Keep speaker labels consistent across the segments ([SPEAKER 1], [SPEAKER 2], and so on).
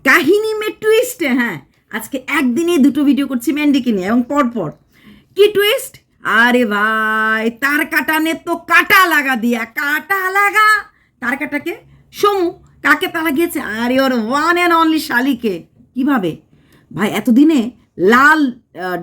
[SPEAKER 1] কাহিনী মে টুইস্ট। হ্যাঁ, আজকে একদিনে দুটো ভিডিও করছি ম্যান্ডিকে নিয়ে এবং পরপর। কি টুইস্ট? আরে ভাই, তার কাটানে তো কাটা লাগা দিয়া, কাটা লাগা। তার কাটাকে সমু কাকে তা লাগিয়েছে? আরে ওর ওয়ান অ্যান্ড অনলি শালিকে। কিভাবে ভাই? এতদিনে লাল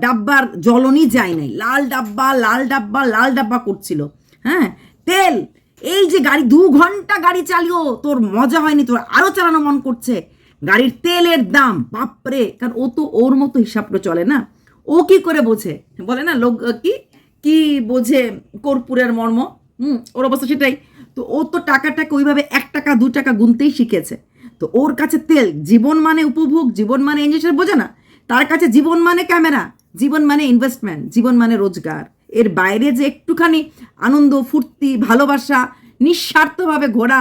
[SPEAKER 1] ডাব্বার জ্বলনই যায় নাই, লাল ডাব্বা লাল ডাব্বা লাল ডাব্বা করছিল। হ্যাঁ, তেল, এই যে গাড়ি 2 ঘন্টা গাড়ি চালিয়েও তোর মজা হয়নি, তোর আরো চালানো মন করছে। গাড়ির তেলের দাম বাপরে, কারণ ও তো ওর মতো হিসাব করে চলে না। ও কি করে বোঝে? বলে না লোক কি কি বোঝে কর্পূরের মর্ম। ওর অবস্থা সেটাই। তো ও তো টাকাটাকে ওইভাবে 1 টাকা 2 টাকা গুনতেই শিখেছে। তো ওর কাছে তেল, জীবন মানে উপভোগ, জীবন মানে এনজয়, বোঝে না। তার কাছে জীবন মানে ক্যামেরা, জীবন মানে ইনভেস্টমেন্ট, জীবন মানে রোজগার। এর বাইরে যে একটুখানি আনন্দ ফুর্তি ভালোবাসা নিঃস্বার্থভাবে ঘোরা,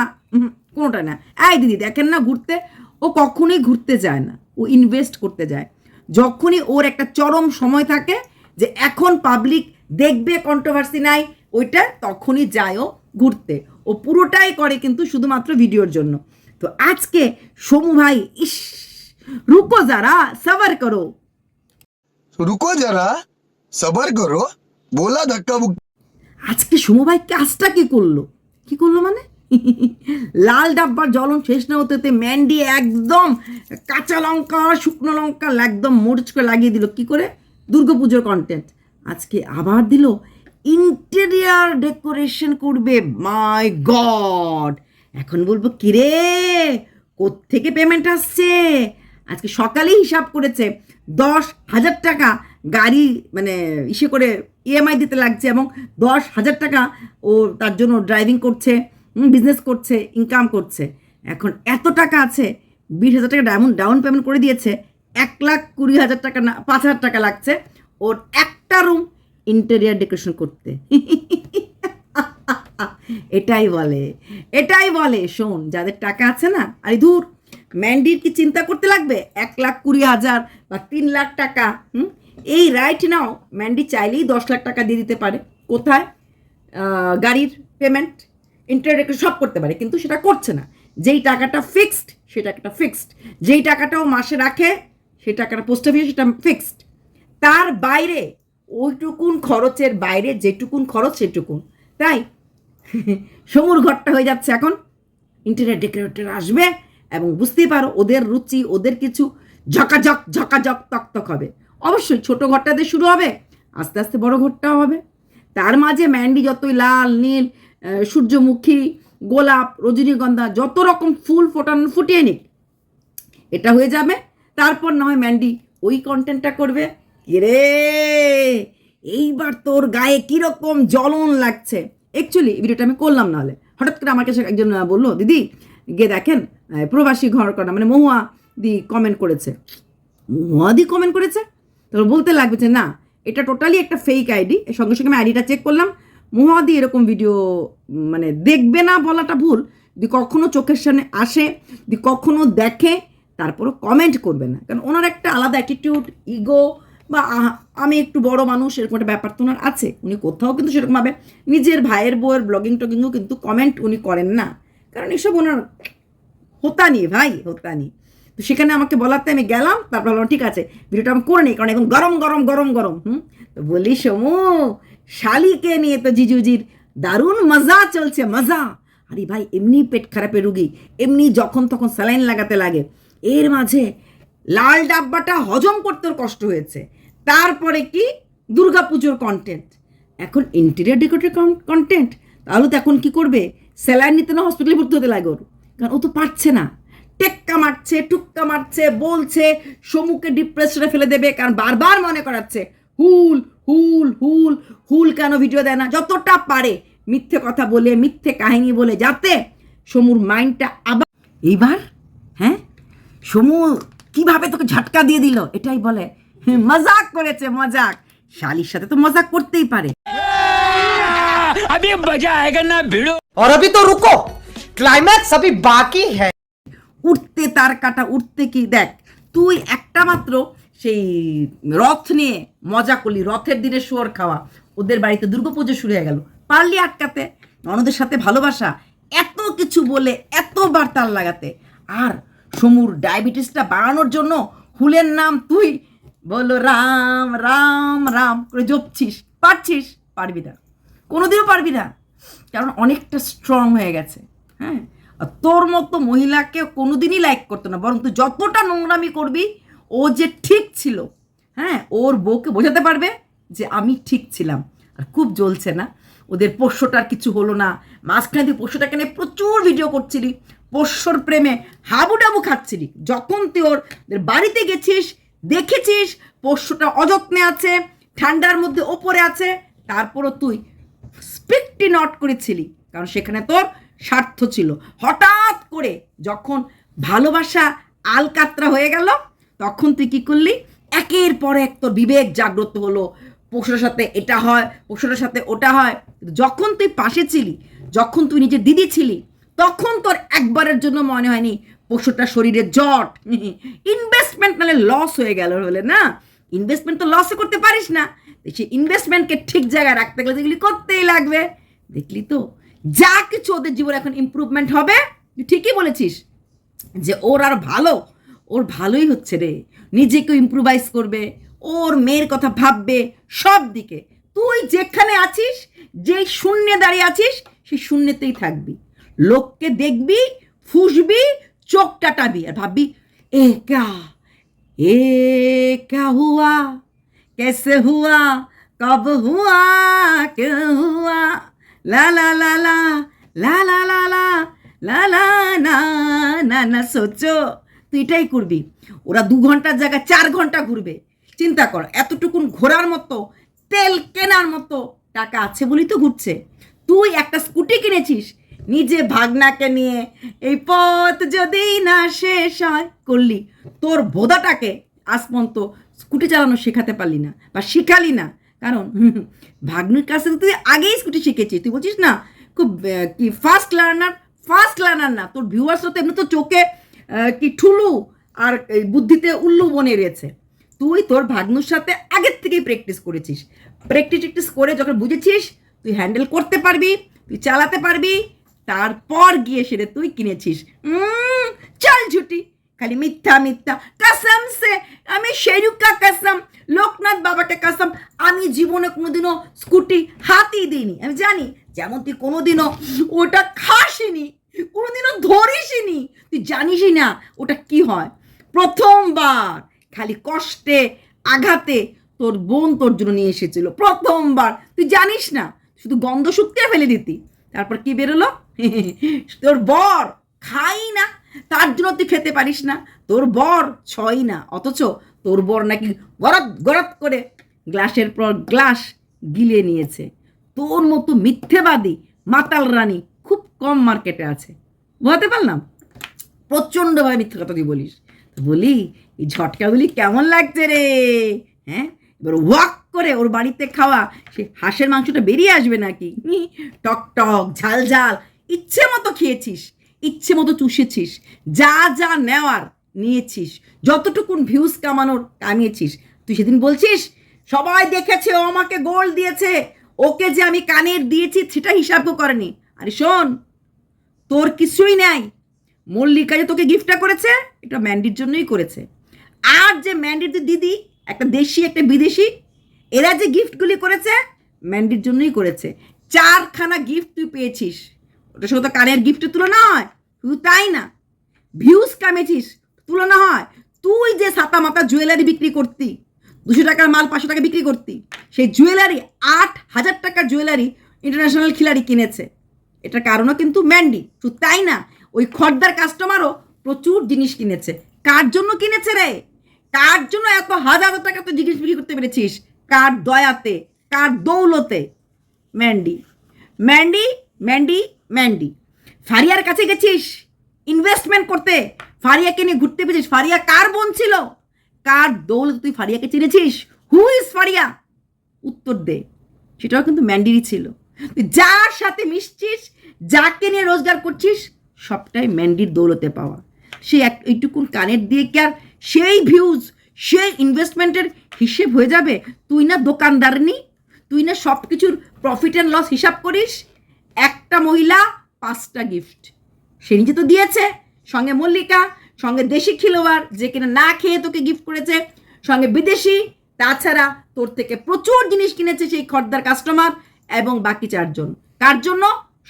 [SPEAKER 1] কোনোটা না। এই দিদি দেখেন না ঘুরতে, ও কখনোই ঘুরতে যায় না, ও ইনভেস্ট করতে যায়। যখনই ওর একটা চরম সময় থাকে যে এখন পাবলিক দেখবে, কন্ট্রোভার্সি নাই ওইটা, তখনই যায় ও ঘুরতে। ও পুরোটাই করে কিন্তু শুধুমাত্র ভিডিওর জন্য। তো আজকে সমু ভাই, ইস, রুকো যারা সবার করো,
[SPEAKER 2] रुको जरा सबर करो बोला धक्का मुक्की।
[SPEAKER 1] আজকে সমু ভাই কাজটা কি করলো? কি করলো মানে লাল ডাব্বার জ্বলন শেষ না হতে হতে ম্যান্ডি একদম কাঁচা লঙ্কা শুকনো লঙ্কা একদম মরিচ করে লাগিয়ে দিল। কি করে? দুর্গাপুজোর কন্টেন্ট আজকে আবার দিল। ইন্টেরিয়ার ডেকোরেশন করবে। মাই গড! এখন বলবো কিরে, কোত্থেকে পেমেন্ট আসছে? আজকে সকালেই হিসাব করেছে 10,000 টাকা গাড়ি মানে ইসে করে ইএমআই দিতে লাগছে, এবং 10,000 টাকা ও তার জন্য ড্রাইভিং করছে, বিজনেস করছে, ইনকাম করছে। এখন এত টাকা আছে, 20,000 টাকা ডাউন পেমেন্ট করে দিয়েছে। 1,20,000 টাকা না 5,000 টাকা লাগছে ওর একটা রুম ইন্টেরিয়ার ডেকোরেশন করতে। এটাই বলে, এটাই বলে। শোন, যাদের টাকা আছে না, আরে ধুর, ম্যান্ডির কি চিন্তা করতে লাগবে 1,20,000 বা 3 লাখ টাকা? এই রাইট নাও ম্যান্ডি চাইলেই 10 লাখ টাকা দিয়ে দিতে পারে। কোথায়? গাড়ির পেমেন্ট, ইন্টারেস্ট সব করতে পারে, কিন্তু সেটা করছে না। যেই টাকাটা ফিক্সড সেটা একটা ফিক্সড, যেই টাকাটাও মাসে রাখে সেই টাকাটা পোস্ট অফিসে সেটা ফিক্সড। তার বাইরে ওইটুকুন খরচের বাইরে যেটুকুন খরচ সেটুকুন। তাই সমুর ঘরটা হয়ে যাচ্ছে এখন ইন্টেরিয়র ডেকোরেটর আসবে, এবং বুঝতেই পারো ওদের রুচি, ওদের কিছু ঝকাঝক ঝকাঝক তকতক হবে। অবশ্যই ছোট ঘরটাতে শুরু হবে, আস্তে আস্তে বড় ঘরটাও হবে। তার মাঝে ম্যান্ডি যতই লাল নীল সূর্যমুখী গোলাপ রজনীগন্ধা যত রকম ফুল ফুটিয়ে নিক, এটা হয়ে যাবে। তারপর না হয় ম্যান্ডি ওই কন্টেন্টটা করবে। কিরে, এইবার তোর গায়ে কিরকম জ্বলন লাগছে? অ্যাকচুয়ালি ভিডিওটা আমি করলাম না হলে, হঠাৎ করে আমার কাছে একজন বললো, দিদি গিয়ে দেখেন প্রবাসী ঘর করা, মানে মহুয়া দি কমেন্ট করেছে। মহুয়া দি কমেন্ট করেছে, তারপর বলতে লাগবে যে না, এটা টোটালি একটা ফেক আইডি। সঙ্গে সঙ্গে আমি আইডিটা চেক করলাম। মহুয়া দি এরকম ভিডিও মানে দেখবে না বলাটা ভুল, যদি কখনো চোখের সামনে আসে, যদি কখনো দেখে, তারপরও কমেন্ট করবে না। কারণ ওনার একটা আলাদা অ্যাটিটিউড, ইগো, বা আমি একটু বড় মানুষ এরকম একটা ব্যাপার তো ওনার আছে। উনি কোথাও কিন্তু সেরকমভাবে নিজের ভাইয়ের বউয়ের ব্লগিং টগিংও কিন্তু কমেন্ট উনি করেন না, কারণ এসব ওনার হতানি ভাই, হতানি। তো সেখানে আমাকে বলাতে আমি গেলাম, তারপর বললাম ঠিক আছে ভিডিওটা আমি করে নিই, কারণ এখন গরম গরম গরম গরম। তো বলি সমু, শালিকে নিয়ে তো জিজুজির দারুণ মজা চলছে, মজা। আরে ভাই, এমনি পেট খারাপের রুগী, এমনি যখন তখন স্যালাইন লাগাতে লাগে, এর মাঝে লাল ডাব্বাটা হজম করতে ওর কষ্ট হয়েছে। তারপরে কি দুর্গাপুজোর কন্টেন্ট, এখন ইন্টেরিয়ার ডেকোরেটর কন্টেন্ট। তাহলে তো এখন কি করবে? স্যালাইন নিতে না হসপিটালে ভর্তি হতে লাগে ওর, কারণ ও তো পারছে না। টেক্কা মারছে, টুক্কা মারছে, বলছে সমুকে ডিপ্রেশনে ফেলে দেবে, কারণ বারবার মনে করাচ্ছে হুল হুল হুল হুল কেন ভিডিও দেয় না, যতটা পারে মিথ্যে কথা বলে, মিথ্যে কাহিনী বলে, যাতে সমুর মাইন্ডটা আবার এইবার, হ্যাঁ, সমু কিভাবে তোকে ঝটকা দিয়ে দিল এটাই বলে। মজাক করেছে, মজাক। শালির সাথে তো মজাক করতেই পারে।
[SPEAKER 3] अभी मजा आएगा ना भिड़ो।
[SPEAKER 4] और अभी तो रुको, क्लाइमैक्स अभी बाकी है।
[SPEAKER 1] উঠতে তার কাটা উঠতে, কি দেখ, তুই একটা মাত্র সেই রথ নিয়ে মজা করলি, রথের দিনে শুয়োর খাওয়া, ওদের বাড়িতে দুর্গাপুজো শুরু হয়ে গেল, পারলি আটকাতে, ননদের সাথে ভালোবাসা, এত কিছু বলে এতবার তার লাগাতে। আর সমুর ডায়াবেটিসটা বাড়ানোর জন্য ফুলের নাম তুই বলো রাম রাম রাম করে জপছিস, পারছিস? পারবি না, কোনোদিনও পারবি না, কারণ অনেকটা স্ট্রং হয়ে গেছে। হ্যাঁ, আর তোর মতো মহিলাকে কোনোদিনই লাইক করতো না, বরং তুই যতটা নোংরামি করবি, ও যে ঠিক ছিল, হ্যাঁ, ওর বউকে বোঝাতে পারবে যে আমি ঠিক ছিলাম। আর খুব জ্বলছে না ওদের পোষ্যটার কিছু হলো না, মাঝখানে তুই পোষ্যটাকে নিয়ে প্রচুর ভিডিও করছিলি, পোষ্যর প্রেমে হাবুডাবু খাচ্ছিলি। যখন তুই ওদের বাড়িতে গেছিস, দেখেছিস পোষ্যটা অযত্নে আছে, ঠান্ডার মধ্যে ওপরে আছে, তারপরও তুই স্পিকটি নট করেছিলি, কারণ সেখানে তোর স্বার্থ ছিল। হঠাৎ করে যখন ভালোবাসা আলকাতরা হয়ে গেল, তখন তুই কি করলি? একের পর এক তোর বিবেক জাগ্রত হলো, পশুটার সাথে এটা হয়, পশুটার সাথে ওটা হয়। যখন তুই পাশে ছিলি, যখন তুই নিজের দিদি ছিলি, তখন তোর একবারের জন্য মনে হয়নি পশুটার শরীরে জট। ইনভেস্টমেন্ট নাহলে লস হয়ে গেল হলে না, ইনভেস্টমেন্ট তো লসে করতে পারিস না, সেই ইনভেস্টমেন্টকে ঠিক জায়গায় রাখতে গেলে যেগুলি করতেই লাগবে। দেখলি তো যা কিছু ওদের জীবনে এখন ইমপ্রুভমেন্ট হবে। তুই ঠিকই বলেছিস যে ওর আর ভালো, ওর ভালোই হচ্ছে রে, নিজেকে ইমপ্রুভাইজ করবে, ওর মেয়ের কথা ভাববে সব দিকে। তুই যেখানে আছিস, যেই শূন্যে দাঁড়িয়ে আছিস, সেই শূন্যতেই থাকবি, লোককে দেখবি, ফুসবি, চোখ টাটাবি, আর ভাববি এ ক্যা হুয়া, कैसे हुआ, कब हुआ, क्यों हुआ, ला ला ला ला ला ला ला ला ला ला না না না সোচো। তুই এটাই করবি। ওরা 2 ঘন্টার জায়গায় 4 ঘন্টা ঘুরবে। চিন্তা কর, এতটুকুন ঘোরার মতো, তেল কেনার মতো টাকা আছে বলেই তো ঘুরছে। তুই একটা স্কুটি কিনেছিস, নিজে ভাগনাকে নিয়ে এই পথ যদি না শেষ হয় করলি, তোর ভোদাটাকে আজ পর্যন্ত স্কুটি চালানো শেখাতে পারলি না বা শিখালি না, কারণ ভাগ্নির কাছে তুই আগেই স্কুটি শিখেছিস। তুই বলছিস না খুব কি ফাস্ট লার্নার না, তোর ভিউয়ার্সরা তো এমনি তো চোখে কি ঠুলু আর এই বুদ্ধিতে উল্লু বনে রয়েছে। তুই তোর ভাগ্নুর সাথে আগের থেকেই প্র্যাকটিস করেছিস, প্র্যাকটিস করে যখন বুঝেছিস তুই হ্যান্ডেল করতে পারবি, তুই চালাতে পারবি, তারপর গিয়ে সেটা তুই কিনেছিস। চল ঝুটি, খালি মিথ্যা মিথ্যা। কসম সে, আমি শেরুকা কসম, লোকনাথ বাবাকে কসম, আমি জীবনে কোনোদিনও স্কুটি হাতই দিইনি। আমি জানি যেমন তুই কোনোদিনও ওটা খাসিনি, কোনোদিনও ধরিসনি, তুই জানিসই না ওটা কি হয়। প্রথমবার খালি কষ্টে আঘাতে তোর বোন তোর জন্য নিয়ে এসেছিল, প্রথমবার। তুই জানিস না, শুধু গন্ধ শুকতে ফেলে দিতি, তারপর কি বেরোলো? তোর বর খাই না, তার জন্য তুই খেতে পারিস না, তোর বর ছয় না, অথচ তোর বর নাকি গরত গরত করে গ্লাসের পর গ্লাস গিলে নিয়েছে। তোর মতো মিথ্যেবাদী মাতাল রানী খুব কম মার্কেটে আছে, বুঝতে পারলাম? প্রচণ্ডভাবে মিথ্যে কথা তুই বলিস। বলি এই ঝটকাগুলি কেমন লাগছে রে? হ্যাঁ, এবার ওয়াক করে ওর বাড়িতে খাওয়া সে হাঁসের মাংসটা বেরিয়ে আসবে নাকি? টক টক ঝাল ঝাল ইচ্ছে মতো খেয়েছিস, ইচ্ছে মতো চুষেছিস, যা যা নেওয়ার নিয়েছিস, যতটুকুন ভিউজ কামানোর কামিয়েছিস। তুই সেদিন বলছিস সবাই দেখেছে ও আমাকে গোল দিয়েছে, ওকে যে আমি কানের দিয়েছি সেটা হিসাবও করেনি। আরে শোন, তোর কিছুই নাই, মল্লিকা যে তোকে গিফটটা করেছে এটা ম্যান্ডির জন্যই করেছে। আর যে ম্যান্ডির দিদি, একটা দেশি একটা বিদেশি, এরা যে গিফটগুলি করেছে ম্যান্ডির জন্যই করেছে। 4খানা গিফট তুই পেয়েছিস, ওটা শুধু তো কানের গিফটের তুলনা হয়। শুধু তাই না, ভিউজ কামেছিস, তুলনা হয়। তুই যে সাতা মাতা জুয়েলারি বিক্রি করতি, 200 টাকার মাল 500 টাকা বিক্রি করতি, সেই জুয়েলারি 8,000 টাকার জুয়েলারি ইন্টারন্যাশনাল খিলাড়ি কিনেছে। এটার কারণও কিন্তু ম্যান্ডি। শুধু তাই না, ওই খর্দার কাস্টমারও প্রচুর জিনিস কিনেছে। কার জন্য কিনেছে রে? কার জন্য এত হাজার টাকা তো জিনিস বিক্রি করতে পেরেছিস? কার দয়াতে, কার দৌলতে? Mandy Mandy Mandy Mandy. ফারিয়ার কাছে গেছিস ইনভেস্টমেন্ট করতে, ফারিয়াকে নিয়ে ঘুরতে পেয়েছিস। ফারিয়া কার বোন ছিল? কার দৌলতে তুই ফারিয়াকে চিনেছিস? Who is Faria? উত্তর দে। সেটাও কিন্তু ম্যান্ডিরই ছিল। তুই যার সাথে মিশছিস, যাকে নিয়ে রোজগার করছিস, সবটাই ম্যান্ডির দৌলতে পাওয়া। সে এইটুকুন কানের দিয়ে কি আর সেই ভিউজ, সেই ইনভেস্টমেন্টের হিসেব হয়ে যাবে? তুই না দোকানদারনি, তুই না সব কিছুর প্রফিট অ্যান্ড লস হিসাব করিস। একটা মহিলা 5টা গিফট সে নিজে তো দিয়েছে, সঙ্গে মল্লিকা, সঙ্গে দেশি খেলোয়াড় যে কিনা না খেয়ে তোকে গিফট করেছে, সঙ্গে বিদেশি, তাছাড়া তোর থেকে প্রচুর জিনিস কিনেছে সেই খদ্দার কাস্টমার, এবং বাকি 4 জন। কার জন্য?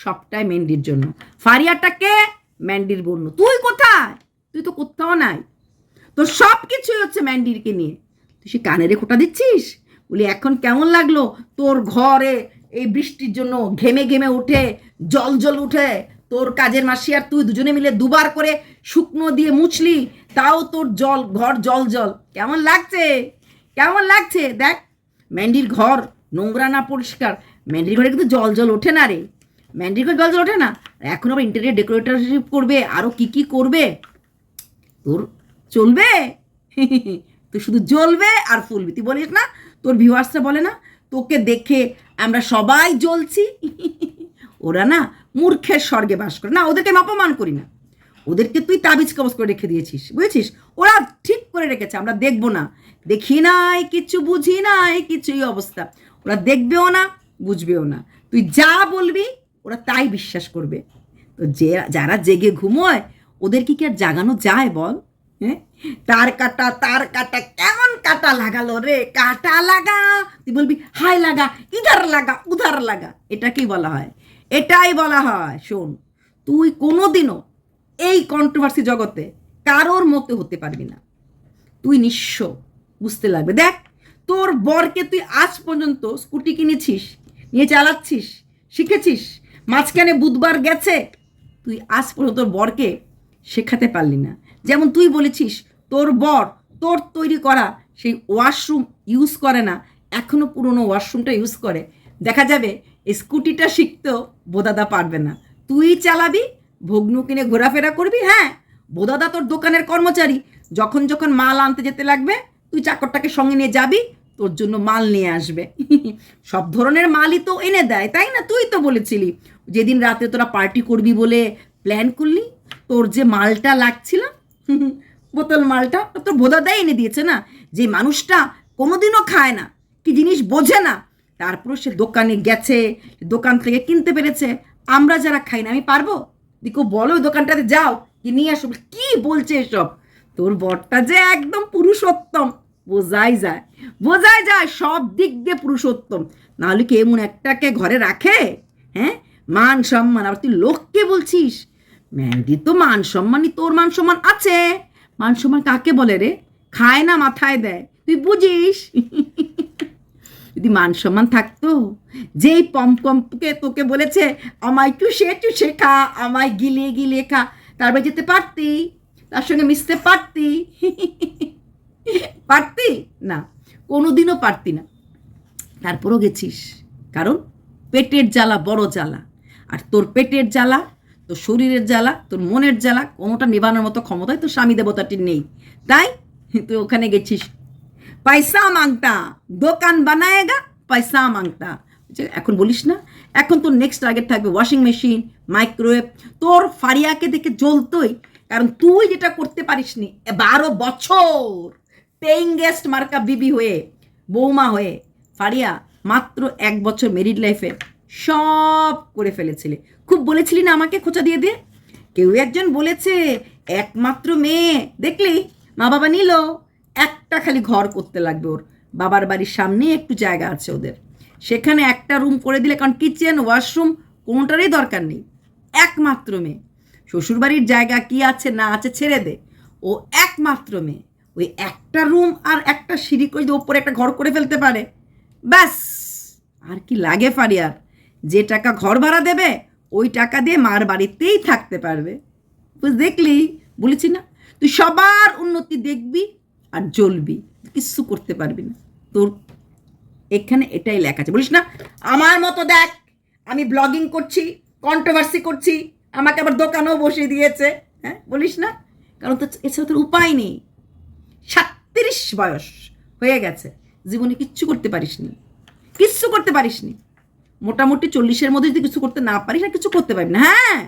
[SPEAKER 1] সবটাই ম্যান্ডির জন্য। ফারিয়াটাকে ম্যান্ডির বন্য। তুই কোথায়? তুই তো কোথাও নাই। তোর সব কিছুই হচ্ছে ম্যান্ডিরকে নিয়ে। তুই সে কানেরে খোঁটা দিচ্ছিস, বলি এখন কেমন লাগলো তোর ঘরে এই বৃষ্টির জন্য ঘেমে ঘেমে উঠে, জল জল উঠে, তোর কাজের মাসি আর তুই দুজনে মিলে দুবার করে শুকনো দিয়ে মুছলি, তাও তোর ঘর জল জল। কেমন লাগছে? কেমন লাগছে? দেখ, ম্যান্ডির ঘর নোংরা না পরিষ্কার, ম্যান্ডির ঘরে কিন্তু জল জল ওঠে না রে। ম্যান্ডির ঘরে জল জল ওঠে না। এখন আবার ইন্টেরিয়র ডেকোরেটরশিপ করবে, আরও কি করবে। তোর চলবে? তুই শুধু জ্বলবে আর ফুলবি। তুই বলিস না, তোর ভিউয়ার্সরা বলে না তোকে দেখে আমরা সবাই জ্বলছি। ওরা না মূর্খের স্বর্গে বাস করে না, ওদেরকে আমি অপমান করি না, ওদেরকে তুই তাবিজ কবজ করে রেখে দিয়েছিস, বুঝেছিস? ওরা ঠিক করে রেখেছে, আমরা দেখবো না, দেখি নাই কিছু, বুঝি নাই কিছুই অবস্থা। ওরা দেখবেও না, বুঝবেও না। তুই যা বলবি ওরা তাই বিশ্বাস করবে। তো যারা জেগে ঘুমোয় ওদেরকে কি আর জাগানো যায় বল? হ্যাঁ, তার কাটা কেমন কাটা লাগালো রে, কাটা লাগা। তুই বলবি হাই লাগা, ইধার লাগা, উধার লাগা। এটাকেই বলা হয়, এটাই বলা হয়। শোন, তুই কোনোদিনও এই কন্ট্রোভার্সি জগতে কারোর মতো হতে পারবি না। তুই নিঃস্ব, বুঝতে লাগবে। দেখ, তোর বরকে তুই আজ পর্যন্ত স্কুটি কিনেছিস, নিয়ে চালাচ্ছিস, শিখেছিস, মাঝখানে বুধবার গেছে, তুই আজ পর্যন্ত তোর বরকে শেখাতে পারলি না। যেমন তুই বলেছিস তোর বর তোর তৈরি করা সেই ওয়াশরুম ইউজ করে না, এখনও পুরনো ওয়াশরুমটা ইউজ করে। দেখা যাবে এই স্কুটিটা শিখতেও বোদাদা পারবে না। তুই চালাবি, ভগ্নু কিনে ঘোরাফেরা করবি। হ্যাঁ, বোদাদা তোর দোকানের কর্মচারী, যখন যখন মাল আনতে যেতে লাগবে তুই চাকরটাকে সঙ্গে নিয়ে যাবি, তোর জন্য মাল নিয়ে আসবে। সব ধরনের মালই তো এনে দেয়, তাই না? তুই তো বলেছিলি যেদিন রাতে তোরা পার্টি করবি বলে প্ল্যান করলি, তোর যে মালটা লাগছিল, বোতল মালটা তোর বোদাদাই এনে দিয়েছে না। যে মানুষটা কোনোদিনও খায় না, কি জিনিস বোঝে না, তারপরও সে দোকানে গেছে, দোকান থেকে কিনতে পেরেছে। আমরা যারা খাই না, আমি পারবো? দেখো, বলো ওই দোকানটাতে যাও, কি নিয়ে আসো। কি বলছে এসব? তোর বরটা যে একদম পুরুষোত্তম, বোঝাই যায় সব দিক দিয়ে পুরুষোত্তম। নাহলে কি এমন একটাকে ঘরে রাখে? হ্যাঁ, মান সম্মান। আবার তুই লোককে বলছিস ম্যান্ডি তো মান সম্মানই, তোর মান সম্মান আছে। মান সম্মান কাকে বলে রে? খায় না, মাথায় দেয়, তুই বুঝিস। যদি মান সম্মান থাকতো, যেই পম্পকে তোকে বলেছে আমায় চুষে খা, আমায় গিলিয়ে খা, তারপরে যেতে পারতি, তার সঙ্গে মিশতে পারতি? পারতি না, কোনোদিনও পারতি না। তারপরও গেছিস, কারণ পেটের জ্বালা বড় জ্বালা। আর তোর পেটের জ্বালা, তোর শরীরের জ্বালা, তোর মনের জ্বালা, কোনোটা নিবানোর মতো ক্ষমতায় তোর স্বামী দেবতাটির নেই, তাই তুই ওখানে গেছিস। পয়সা মাংতা, দোকান বানায়েগা, পয়সা মাংতা। এখন বলিস না, এখন তোর নেক্সট টার্গেট থাকবে ওয়াশিং মেশিন, মাইক্রোওয়েভ। তোর ফারিয়াকে দেখে জ্বলতোই, কারণ তুই যেটা করতে পারিসনি 12 বছর পেইং গেস্ট মার্কা বিবি হয়ে, বৌমা হয়ে, ফারিয়া মাত্র 1 বছর মেরিড লাইফে সব করে ফেলেছিলে। খুব বলেছিলি না আমাকে খোঁচা দিয়ে দিয়ে? কেউ একজন বলেছে একমাত্র মেয়ে, দেখলি মা বাবা নিল, একটা খালি ঘর করতে লাগবে ওর বাবার বাড়ির সামনে, একটু জায়গা আছে ওদের, সেখানে একটা রুম করে দিলে, কারণ কিচেন ওয়াশরুম কোনোটারই দরকার নেই। একমাত্র মেয়ে, শ্বশুরবাড়ির জায়গা কি আছে না আছে ছেড়ে দে, ও একমাত্র মেয়ে। ওই একটা রুম আর একটা সিঁড়ি করে ওপরে একটা ঘর করে ফেলতে পারে, ব্যাস। আর কি লাগে ফারিয়ার? যে টাকা ঘর ভাড়া দেবে ওই টাকা দিয়ে মার বাড়িতেই থাকতে পারবে। দেখলি, বলেছি না, তুই সবার উন্নতি দেখবি আর জ্বলবি, কিচ্ছু করতে পারবি না। তোর এখানে এটাই লেখা আছে। বলিস না আমার মতো দেখ, আমি ব্লগিং করছি, কন্ট্রোভার্সি করছি, আমাকে আবার দোকানেও বসিয়ে দিয়েছে। হ্যাঁ, বলিস না, কারণ তো এছাড়া তোর উপায় নেই। 36 বয়স হয়ে গেছে, জীবনে কিচ্ছু করতে পারিসনি, কিচ্ছু করতে পারিসনি। মোটামুটি 40-এর মধ্যে যদি কিছু করতে না পারিস, না কিছু করতে পারবি না। হ্যাঁ,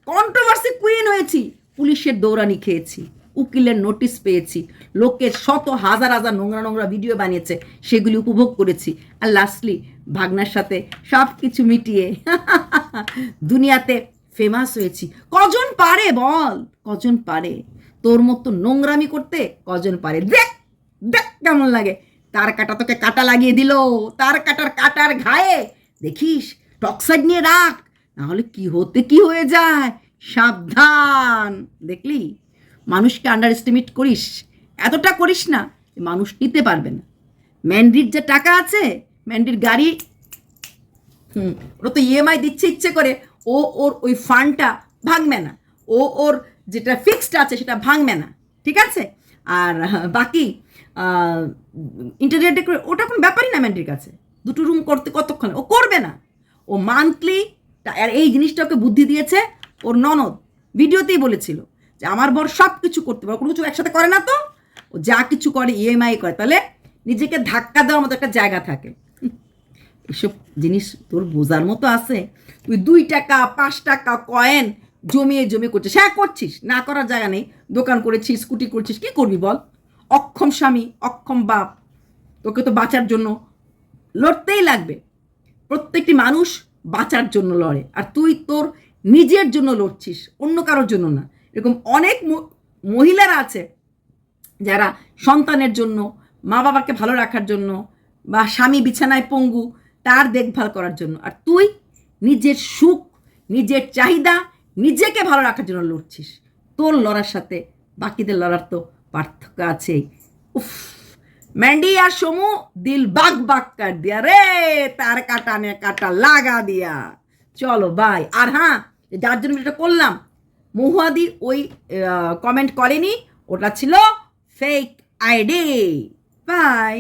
[SPEAKER 1] কন্ট্রোভার্সি কুইন হয়েছি, পুলিশের দৌড়ানি খেয়েছি, উকিলের নোটিশ পেয়েছি, লোকের শত হাজার নোংরা ভিডিও বানিয়েছে, সেগুলি উপভোগ করেছি, আর লাস্টলি ভাগনার সাথে সব কিছু মিটিয়ে দুনিয়াতে ফেমাস হয়েছি। কজন পারে বল, কজন পারে? তোর মতো নোংরামি করতে কজন পারে? দেখ দেখ কেমন লাগে। তার কাটা তোকে কাটা লাগিয়ে দিল, তার কাটার ঘায়ে দেখিস টক্সাইড নিয়ে রাখ, নাহলে কি হয়ে যায়, সাবধান। দেখলি, মানুষকে আন্ডার এস্টিমেট করিস, এতটা করিস না, মানুষ নিতে পারবে না। ম্যান্ডির যে টাকা আছে, ম্যান্ডির গাড়ি, ওরা তো ইএমআই দিচ্ছে ইচ্ছে করে, ওর ওই ফান্ডটা ভাঙবে না, ওর যেটা ফিক্সড আছে সেটা ভাঙবে না, ঠিক আছে? আর বাকি ইন্টেরিয়ার ডেকোরেট ওটা কোনো ব্যাপারই না ম্যান্ডির কাছে। 2টো রুম করতে কতক্ষণ ও করবে না, ও মান্থলি। আর এই জিনিসটা ওকে বুদ্ধি দিয়েছে ওর ননদ, ভিডিওতেই বলেছিল যে আমার বর সব কিছু করতে পারে, কোনো কিছু একসাথে করে না, তো ও যা কিছু করে ইএমআই করে, তাহলে নিজেকে ধাক্কা দেওয়ার মতো একটা জায়গা থাকে। এসব জিনিস তোর বোঝার মতো আছে? তুই 2 টাকা 5 টাকা কয়েন জমিয়ে করছিস। হ্যাঁ করছিস, না করার জায়গা নেই। দোকান করেছিস, স্কুটি করছিস, কি করবি বল? অক্ষম স্বামী, অক্ষম বাপ, তোকে তো বাঁচার জন্য লড়তেই লাগবে। প্রত্যেকটি মানুষ বাঁচার জন্য লড়ে, আর তুই তোর নিজের জন্য লড়ছিস, অন্য কারোর জন্য না। এরকম অনেক মহিলারা আছে যারা সন্তানের জন্য, মা বাবাকে ভালো রাখার জন্য, বা স্বামী বিছানায় পঙ্গু তার দেখভাল করার জন্য, আর তুই নিজের সুখ, নিজের চাহিদা, নিজেকে ভালো রাখার জন্য লড়ছিস। তোর লড়ার সাথে বাকিদের লড়ার তো পার্থক্য আছেই। উফ, ম্যান্ডি আর সমু দিল বাগ কাট দিয়া রে, তার কাটা নে কাটা লাগা দিয়া। চলো বাই। আর হ্যাঁ, যার জন্য এটা করলাম, মহুয়াদি ওই কমেন্ট করেনি, ওটা ছিল ফেক আইডি। বাই।